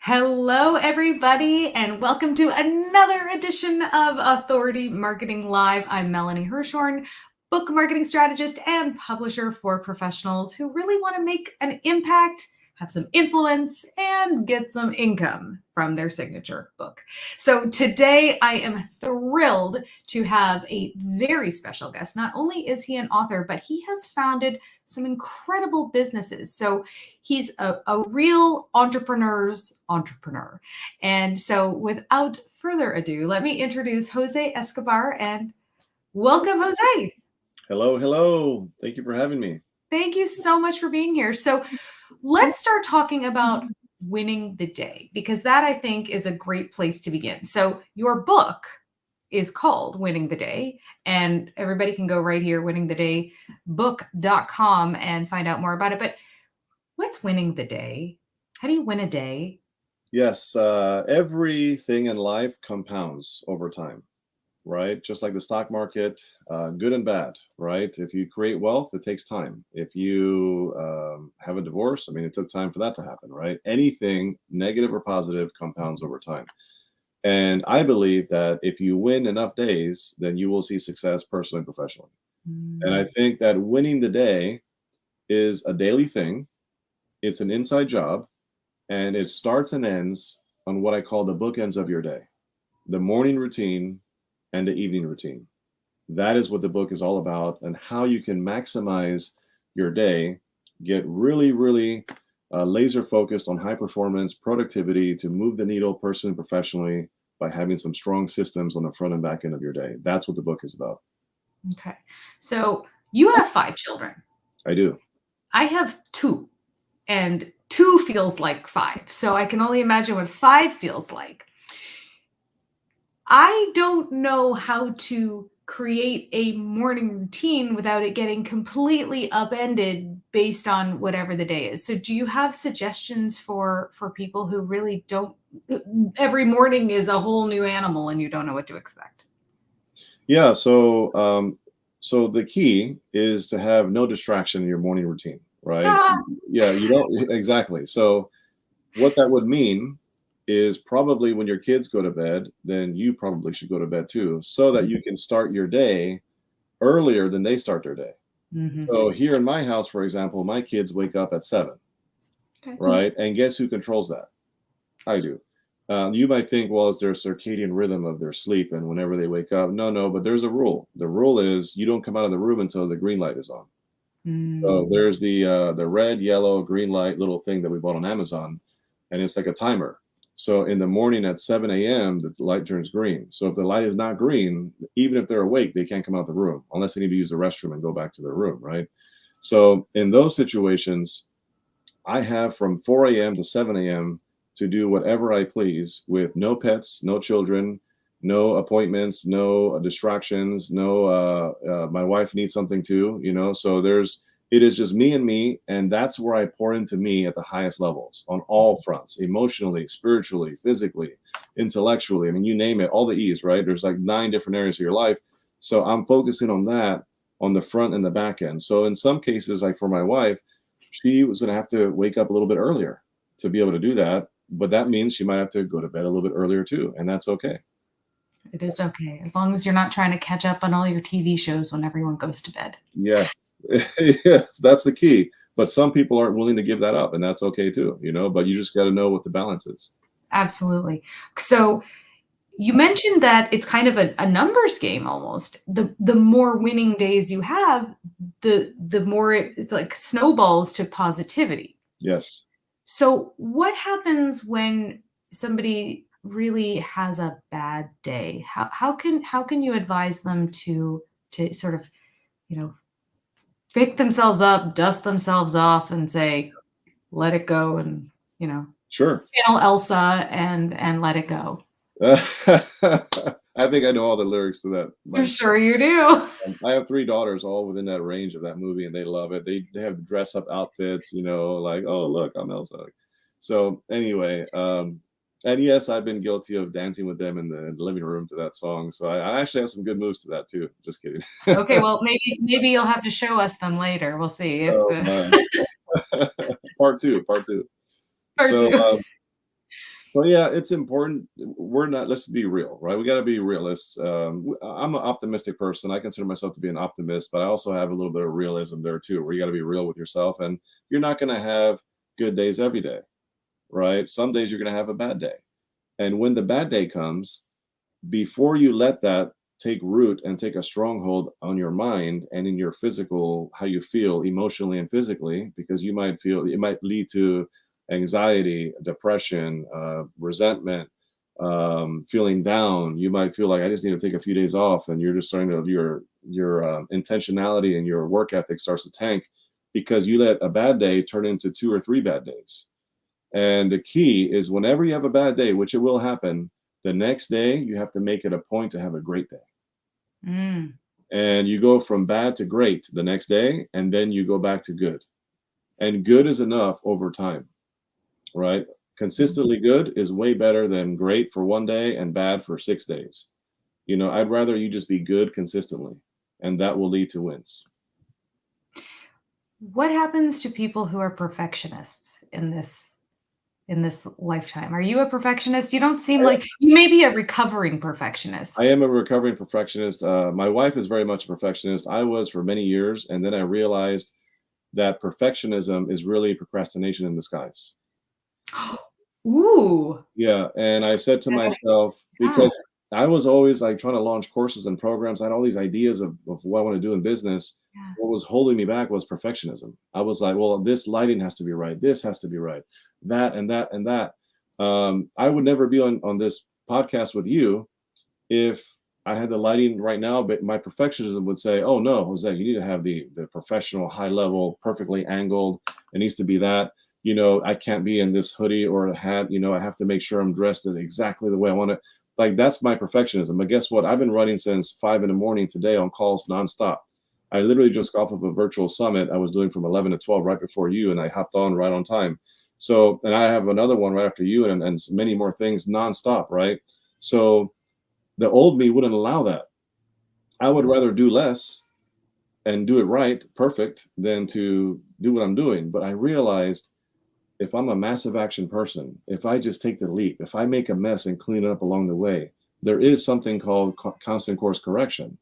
Hello, everybody, and welcome to another edition of Authority Marketing Live. I'm Melanie Hirschhorn, book marketing strategist and publisher for professionals who really want to make an impact, have some influence, and get some income from their signature book. So today I am thrilled to have a very special guest. Not only is he an author, but he has founded some incredible businesses. So he's a real entrepreneur's entrepreneur. And so without further ado, let me introduce Jose Escobar and welcome, Jose. Hello, hello. Thank you for having me. Thank you so much for being here. So let's start talking about winning the day, because that I think is a great place to begin. So your book is called Winning the Day, and everybody can go right here, winningthedaybook.com, and find out more about it. But what's winning the day? How do you win a day? Yes, everything in life compounds over time, right? Just like the stock market, good and bad, right? If you create wealth, it takes time. If you have a divorce, it took time for that to happen, right? Anything negative or positive compounds over time. And I believe that if you win enough days, then you will see success personally and professionally. And I think that winning the day is a daily thing. It's an inside job, and it starts and ends on what I call the bookends of your day, the morning routine and the evening routine. That is what the book is all about, and how you can maximize your day, get really laser focused on high performance productivity to move the needle personally and professionally by having some strong systems on the front and back end of your day. That's what the book is about. Okay. So you have 5 children. I do. I have 2, and 2 feels like 5. So I can only imagine what 5 feels like. I don't know how to create a morning routine without it getting completely upended based on whatever the day is. So do you have suggestions for people who really don't, every morning is a whole new animal and you don't know what to expect? Yeah. So the key is to have no distraction in your morning routine, right? Yeah, you don't exactly. So what that would mean is probably when your kids go to bed, then you probably should go to bed too, so that you can start your day earlier than they start their day. Mm-hmm. So here in my house, for example, my kids wake up at 7, Okay. right? And guess who controls that? I do. You might think, well, it's their circadian rhythm of their sleep, and whenever they wake up. No, but there's a rule. The rule is you don't come out of the room until the green light is on. So there's the red, yellow, green light little thing that we bought on Amazon, and it's like a timer. So in the morning at 7 a.m., the light turns green. So if the light is not green, even if they're awake, they can't come out the room unless they need to use the restroom and go back to their room, right? So in those situations, I have from 4 a.m. to 7 a.m. to do whatever I please with no pets, no children, no appointments, no distractions, no my wife needs something too, so it is just me and me, and that's where I pour into me at the highest levels on all fronts, emotionally, spiritually, physically, intellectually. You name it, all the E's, right? There's like 9 different areas of your life. So I'm focusing on that on the front and the back end. So in some cases, like for my wife, she was going to have to wake up a little bit earlier to be able to do that. But that means she might have to go to bed a little bit earlier too. And that's okay. It is okay, as long as you're not trying to catch up on all your TV shows when everyone goes to bed. Yes, yes, that's the key. But some people aren't willing to give that up, and that's okay too, but you just got to know what the balance is. Absolutely. So you mentioned that it's kind of a numbers game almost. The more winning days you have, the more it's like snowballs to positivity. Yes. So what happens when somebody really has a bad day? How can you advise them to sort of, pick themselves up, dust themselves off, and say, let it go, and Sure. channel Elsa and let it go? I think I know all the lyrics to that. I'm sure you do. I have 3 daughters, all within that range of that movie, and they love it. They have the dress up outfits, like, oh look, I'm Elsa. So anyway, and yes, I've been guilty of dancing with them in the living room to that song. So I actually have some good moves to that too. Just kidding. Okay, well, maybe you'll have to show us them later. We'll see if part two. Part So two. Well, yeah, it's important. We're not, let's be real, right? We got to be realists. I'm an optimistic person. I consider myself to be an optimist, but I also have a little bit of realism there too, where you got to be real with yourself. And you're not going to have good days every day, right? Some days you're going to have a bad day. And when the bad day comes, before you let that take root and take a stronghold on your mind and in your physical, how you feel emotionally and physically, because you might feel it might lead to anxiety, depression, resentment, feeling down. You might feel like I just need to take a few days off, and you're just starting to your intentionality and your work ethic starts to tank because you let a bad day turn into 2 or 3 bad days. And the key is whenever you have a bad day, which it will happen, the next day you have to make it a point to have a great day. Mm. And you go from bad to great the next day, and then you go back to good. And good is enough over time, right? Consistently good is way better than great for one day and bad for 6 days. I'd rather you just be good consistently, and that will lead to wins. What happens to people who are perfectionists in this lifetime? Are you a perfectionist? You don't seem like you may be a recovering I perfectionist. am a recovering perfectionist. My wife is very much a perfectionist. I was for many years, and then I realized that perfectionism is really procrastination in disguise. Ooh. Yeah, and I said to myself, Yeah. because I was always like trying to launch courses and programs, I had all these ideas of what I want to do in business. Yeah. What was holding me back was perfectionism. I was like, well, this lighting has to be right. This has to be right. That and that and that. I would never be on this podcast with you if I had the lighting right now, but my perfectionism would say, "Oh no, Jose, you need to have the professional, high level, perfectly angled. It needs to be that. I can't be in this hoodie or a hat. I have to make sure I'm dressed in exactly the way I want it." Like that's my perfectionism. But guess what? I've been running since 5 in the morning today on calls nonstop. I literally just got off of a virtual summit I was doing from 11 to 12 right before you, and I hopped on right on time. So, and I have another one right after you, and many more things nonstop, right? So the old me wouldn't allow that. I would rather do less and do it right, perfect, than to do what I'm doing. But I realized if I'm a massive action person, if I just take the leap, if I make a mess and clean it up along the way, there is something called constant course correction,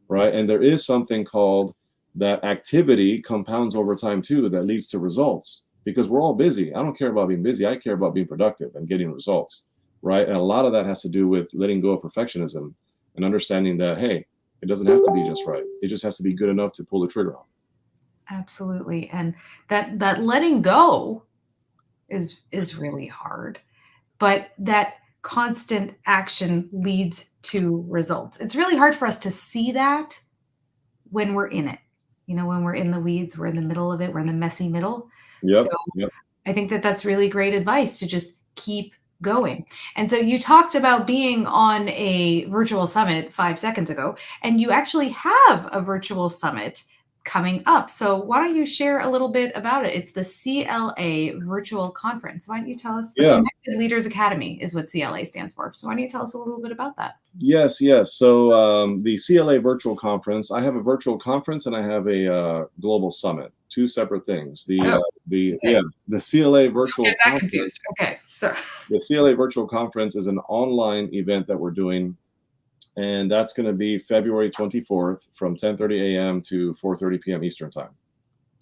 right? And there is something called that activity compounds over time too, that leads to results because we're all busy. I don't care about being busy. I care about being productive and getting results, right? And a lot of that has to do with letting go of perfectionism and understanding that, hey, it doesn't have to be just right. It just has to be good enough to pull the trigger on. Absolutely. And that letting go is really hard, but that constant action leads to results. It's really hard for us to see that when we're in it. When we're in the weeds, we're in the middle of it, we're in the messy middle. So Yep. Yep. I think that that's really great advice to just keep going. And so you talked about being on a virtual summit 5 seconds ago, and you actually have a virtual summit coming up. So why don't you share a little bit about it? It's the CLA virtual conference. Why don't you tell us? The Yeah. Connected Leaders Academy is what CLA stands for. So why don't you tell us a little bit about that? Yes, yes. So the CLA virtual conference, I have a virtual conference and I have a global summit, two separate things. Oh, okay. The CLA Don't virtual get that conference, confused. Okay. So the CLA virtual conference is an online event that we're doing, and that's going to be February 24th from 10:30 a.m. to 4:30 p.m. Eastern time.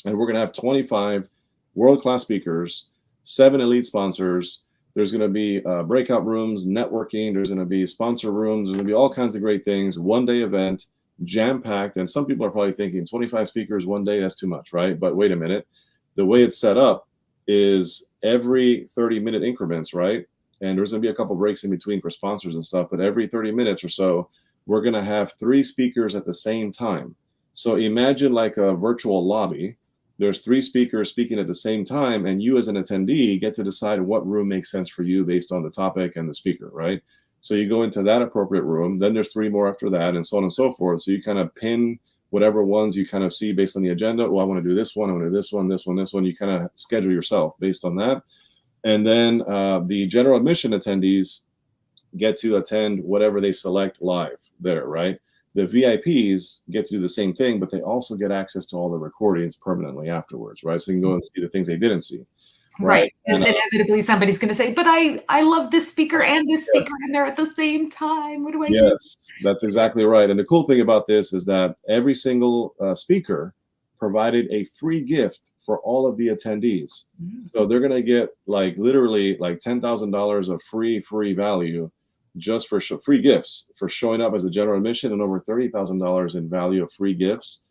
And we're going to have 25 world-class speakers, 7 elite sponsors. There's going to be breakout rooms, networking. There's going to be sponsor rooms. There's going to be all kinds of great things. One-day event, jam-packed. And some people are probably thinking 25 speakers one day, that's too much, right? But wait a minute. The way it's set up is every 30-minute increments, right? And there's going to be a couple breaks in between for sponsors and stuff. But every 30 minutes or so, we're going to have 3 speakers at the same time. So imagine like a virtual lobby. There's 3 speakers speaking at the same time, and you as an attendee get to decide what room makes sense for you based on the topic and the speaker, right? So you go into that appropriate room, then there's 3 more after that, and so on and so forth. So you kind of pin whatever ones you kind of see based on the agenda. Well, I want to do this one, I want to do this one, this one, this one. You kind of schedule yourself based on that. And then the general admission attendees get to attend whatever they select live there, right? The VIPs get to do the same thing, but they also get access to all the recordings permanently afterwards, right? So you can go and see the things they didn't see. right? Right, because And inevitably somebody's gonna say, "But I love this speaker and this speaker, yes, and they're at the same time. What do I do?" yes, that's exactly right. And the cool thing about this is that every single speaker provided a free gift for all of the attendees. Mm. So they're going to get like literally like $10,000 of free value just for free gifts for showing up as a general admission, and over $30,000 in value of free gifts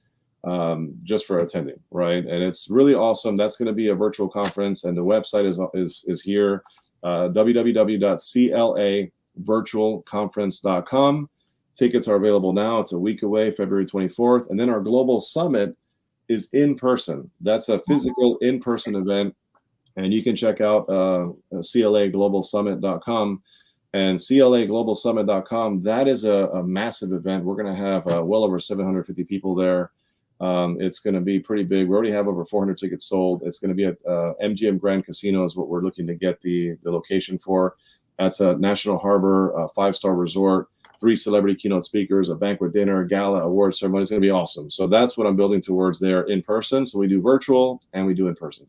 just for attending, right? And it's really awesome. That's going to be a virtual conference, and the website is here, www.clavirtualconference.com. Tickets are available now. It's a week away, February 24th, and then our global summit is in person. That's a physical in-person event, and you can check out claglobalsummit.com. And claglobalsummit.com, that is a massive event. We're going to have well over 750 people there. It's going to be pretty big. We already have over 400 tickets sold. It's going to be at MGM Grand Casino is what we're looking to get the location for. That's a National Harbor, a 5-star resort, 3 celebrity keynote speakers, a banquet dinner, gala, award ceremony. It's going to be awesome. So that's what I'm building towards there in person. So we do virtual and we do in person.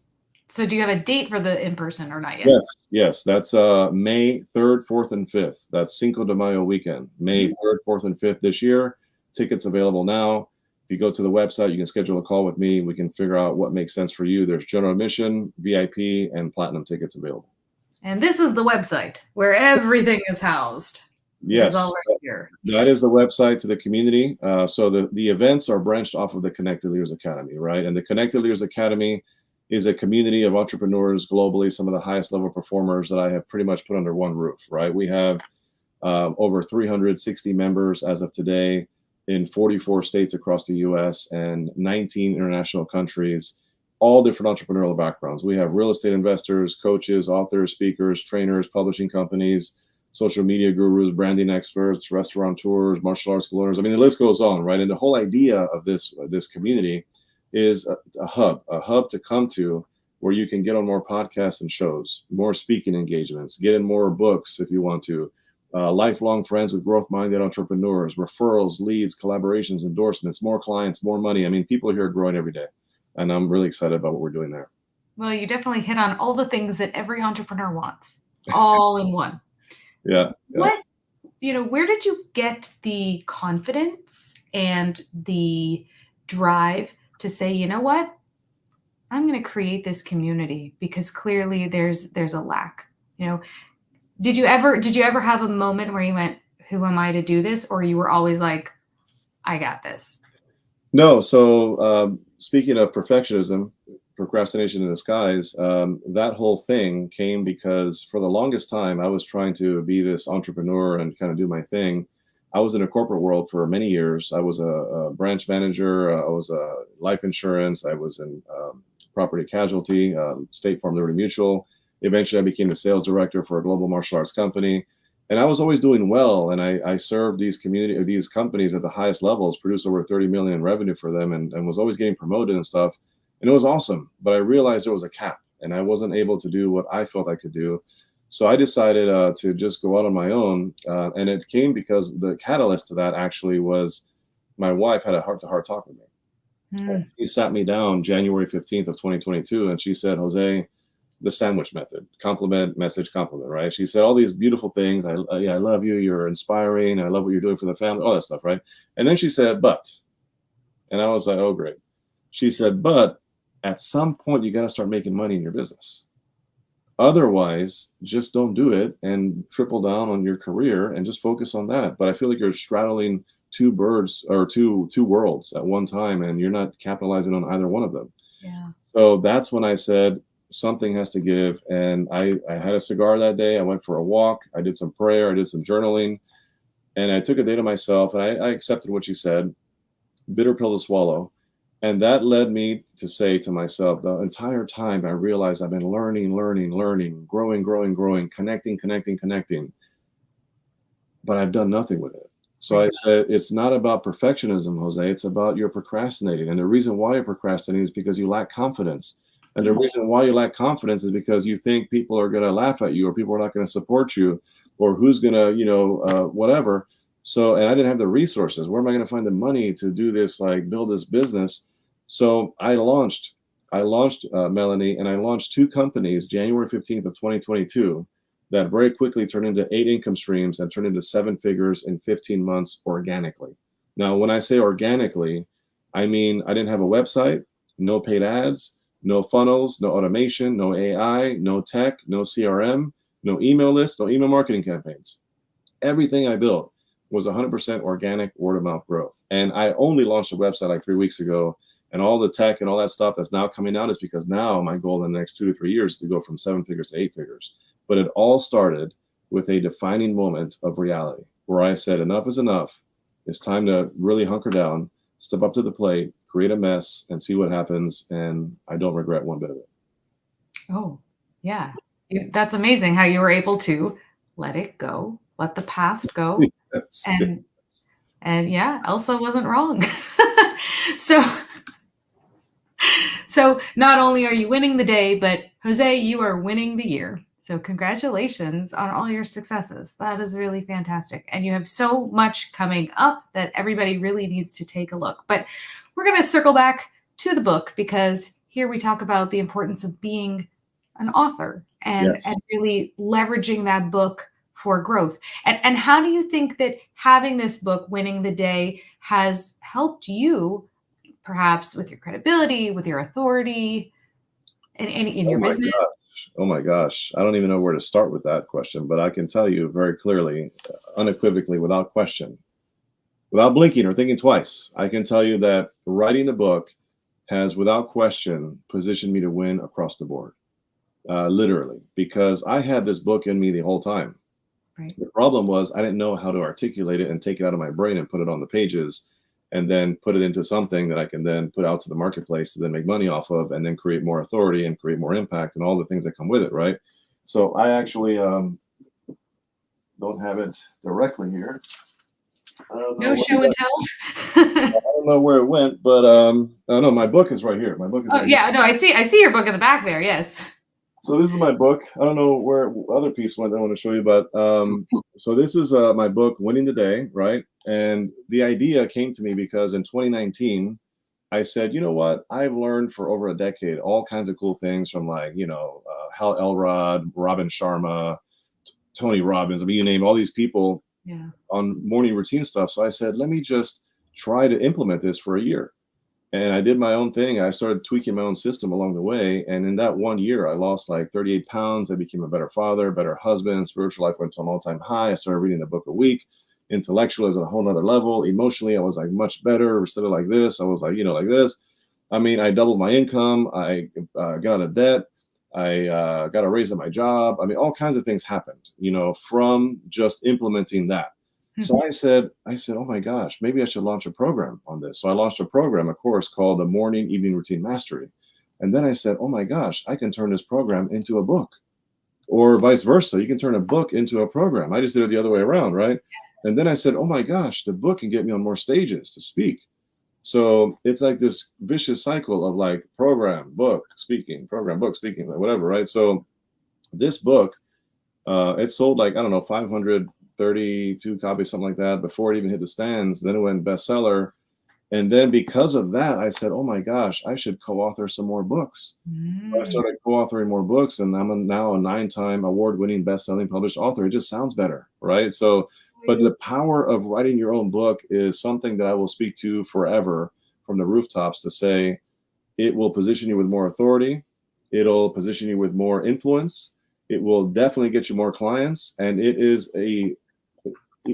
So do you have a date for the in-person or not yet? Yes. That's May 3rd, 4th, and 5th. That's Cinco de Mayo weekend, May 3rd, 4th, and 5th this year. Tickets available now. If you go to the website, you can schedule a call with me. We can figure out what makes sense for you. There's general admission, VIP, and platinum tickets available. And this is the website where everything is housed. Yes, it's all right here. That is the website to the community. So the events are branched off of the Connected Leaders Academy, right? And the Connected Leaders Academy is a community of entrepreneurs globally, some of the highest level performers that I have pretty much put under one roof, right? We have over 360 members as of today in 44 states across the US and 19 international countries, all different entrepreneurial backgrounds. We have real estate investors, coaches, authors, speakers, trainers, publishing companies, social media gurus, branding experts, restaurateurs, martial arts learners. I mean, the list goes on, right? And the whole idea of this community is a hub to come to where you can get on more podcasts and shows, more speaking engagements, get in more books if you want to, lifelong friends with growth-minded entrepreneurs, referrals, leads, collaborations, endorsements, more clients, more money. I mean, people here are growing every day, and I'm really excited about what we're doing there. Well, you definitely hit on all the things that every entrepreneur wants, all in one. Yeah. Where did you get the confidence and the drive to say, you know what, I'm going to create this community because clearly there's a lack. Did you ever have a moment where you went, who am I to do this? Or you were always like, I got this? No. So speaking of perfectionism, procrastination in disguise, that whole thing came because for the longest time, I was trying to be this entrepreneur and kind of do my thing. I was in a corporate world for many years. I was a branch manager. I was a life insurance. I was in property casualty, State Farm, Liberty Mutual. Eventually, I became the sales director for a global martial arts company. And I was always doing well. And I served these companies at the highest levels, produced over 30 million in revenue for them, and was always getting promoted and stuff. And it was awesome. But I realized there was a cap and I wasn't able to do what I felt I could do. So I decided to just go out on my own. And it came because the catalyst to that actually was my wife had a heart-to-heart talk with me. She sat me down January 15th of 2022, and she said, Jose, the sandwich method, compliment, message, compliment, right? She said all these beautiful things. I love you. You're inspiring. I love what you're doing for the family, all that stuff, right? And then she said, but, and I was like, oh, great. She said, but at some point, you got to start making money in your business. Otherwise, just don't do it and triple down on your career and just focus on that. But I feel like you're straddling two birds or two worlds at one time, and you're not capitalizing on either one of them. Yeah. So that's when I said something has to give. And I had a cigar that day. I went for a walk. I did some prayer. I did some journaling. And I took a day to myself, and I accepted what she said. Bitter pill to swallow. And that led me to say to myself, the entire time I realized I've been learning, growing, connecting, but I've done nothing with it. So I said, it's not about perfectionism, Jose. It's about you're procrastinating. And the reason why you're procrastinating is because you lack confidence. And the reason why you lack confidence is because you think people are going to laugh at you, or people are not going to support you, or who's going to, whatever. So, and I didn't have the resources. Where am I going to find the money to do this, like build this business? So I launched I launched Melanie, and I launched 2 companies January 15th of 2022 that very quickly turned into 8 income streams and turned into 7 figures in 15 months organically. Now, when I say organically, I mean I didn't have a website, no paid ads, no funnels, no automation, no AI, no tech, no CRM, no email lists, no email marketing campaigns. Everything I built was 100% organic word of mouth growth. And I only launched a website like 3 weeks ago. And all the tech and all that stuff that's now coming out is because now my goal in the next 2 to 3 years is to go from 7 figures to 8 figures. But it all started with a defining moment of reality where I said, enough is enough. It's time to really hunker down, step up to the plate, create a mess, and see what happens. And I don't regret one bit of it. Oh, yeah. That's amazing how you were able to let it go, let the past go. Yes. And yeah, Elsa wasn't wrong. So not only are you winning the day, but Jose, you are winning the year. So congratulations on all your successes. That is really fantastic. And you have so much coming up that everybody really needs to take a look. But we're going to circle back to the book because here we talk about the importance of being an author and really leveraging that book for growth. And how do you think that having this book, Winning the Day, has helped you perhaps with your credibility, with your authority, in your business? Oh my gosh. I don't even know where to start with that question, but I can tell you very clearly, unequivocally, without question, without blinking or thinking twice, I can tell you that writing the book has, without question, positioned me to win across the board, literally, because I had this book in me the whole time. Right. The problem was I didn't know how to articulate it and take it out of my brain and put it on the pages and then put it into something that I can then put out to the marketplace to then make money off of and then create more authority and create more impact and all the things that come with it, right? So I actually don't have it directly here. No show and tell. I don't know where it went, but oh no, my book is right here. My book is right yeah, no, I see your book in the back there. Yes. So this is my book. I don't know where other piece went that I want to show you, but so this is my book, Winning the Day, right? And the idea came to me because in 2019, I said, you know what? I've learned for over a decade all kinds of cool things from like, Hal Elrod, Robin Sharma, Tony Robbins. I mean, you name all these people on morning routine stuff. So I said, let me just try to implement this for a year. And I did my own thing. I started tweaking my own system along the way. And in that 1 year, I lost like 38 pounds. I became a better father, better husband. Spiritual life went to an all-time high. I started reading a book a week. Intellectual is at a whole nother level. Emotionally, I was like much better. Instead of like this, I was like, like this. I mean, I doubled my income. I got out of debt. I got a raise at my job. I mean, all kinds of things happened, from just implementing that. So I said, oh my gosh, maybe I should launch a program on this. So I launched a course called the Morning Evening Routine Mastery. And then I said, oh my gosh, I can turn this program into a book, or vice versa. You can turn a book into a program. I just did it the other way around, right? And then I said, oh my gosh, the book can get me on more stages to speak. So it's like this vicious cycle of like program, book, speaking, program, book, speaking, like whatever, right? So this book, it sold like, I don't know, 532 copies, something like that, before it even hit the stands. Then it went bestseller. And then because of that, I said, oh my gosh, I should co-author some more books. So I started co-authoring more books, and I'm now a 9-time award-winning best-selling published author. It just sounds better, right? So, but the power of writing your own book is something that I will speak to forever from the rooftops to say it will position you with more authority. It'll position you with more influence. It will definitely get you more clients. And it is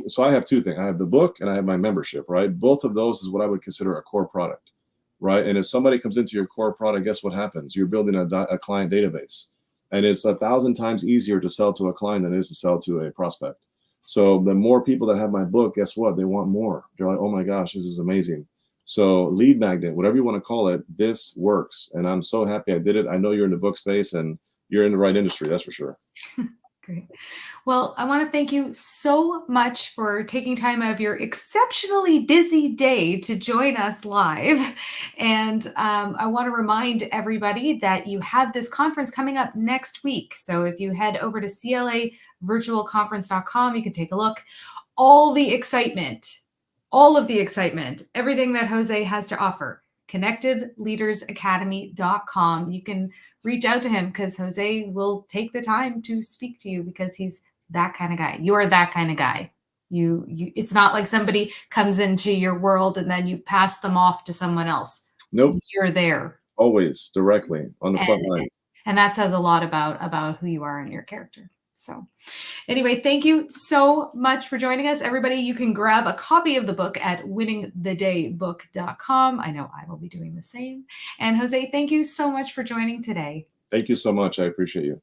so I have two things. I have the book and I have my membership, right? Both of those is what I would consider a core product, right? And if somebody comes into your core product, guess what happens? You're building a client database. And it's 1,000 times easier to sell to a client than it is to sell to a prospect. So the more people that have my book, guess what? They want more. They're like, oh my gosh, this is amazing. So lead magnet, whatever you want to call it, this works. And I'm so happy I did it. I know you're in the book space and you're in the right industry, that's for sure. Great. Well, I want to thank you so much for taking time out of your exceptionally busy day to join us live. And I want to remind everybody that you have this conference coming up next week. So if you head over to clavirtualconference.com, you can take a look. All of the excitement, everything that Jose has to offer connectedleadersacademy.com. You can reach out to him because Jose will take the time to speak to you because he's that kind of guy. You're that kind of guy. It's not like somebody comes into your world and then you pass them off to someone else. Nope. You're there. Always directly on the front line. And that says a lot about who you are and your character. So anyway, thank you so much for joining us. Everybody, you can grab a copy of the book at winningthedaybook.com. I know I will be doing the same. And Jose, thank you so much for joining today. Thank you so much. I appreciate you.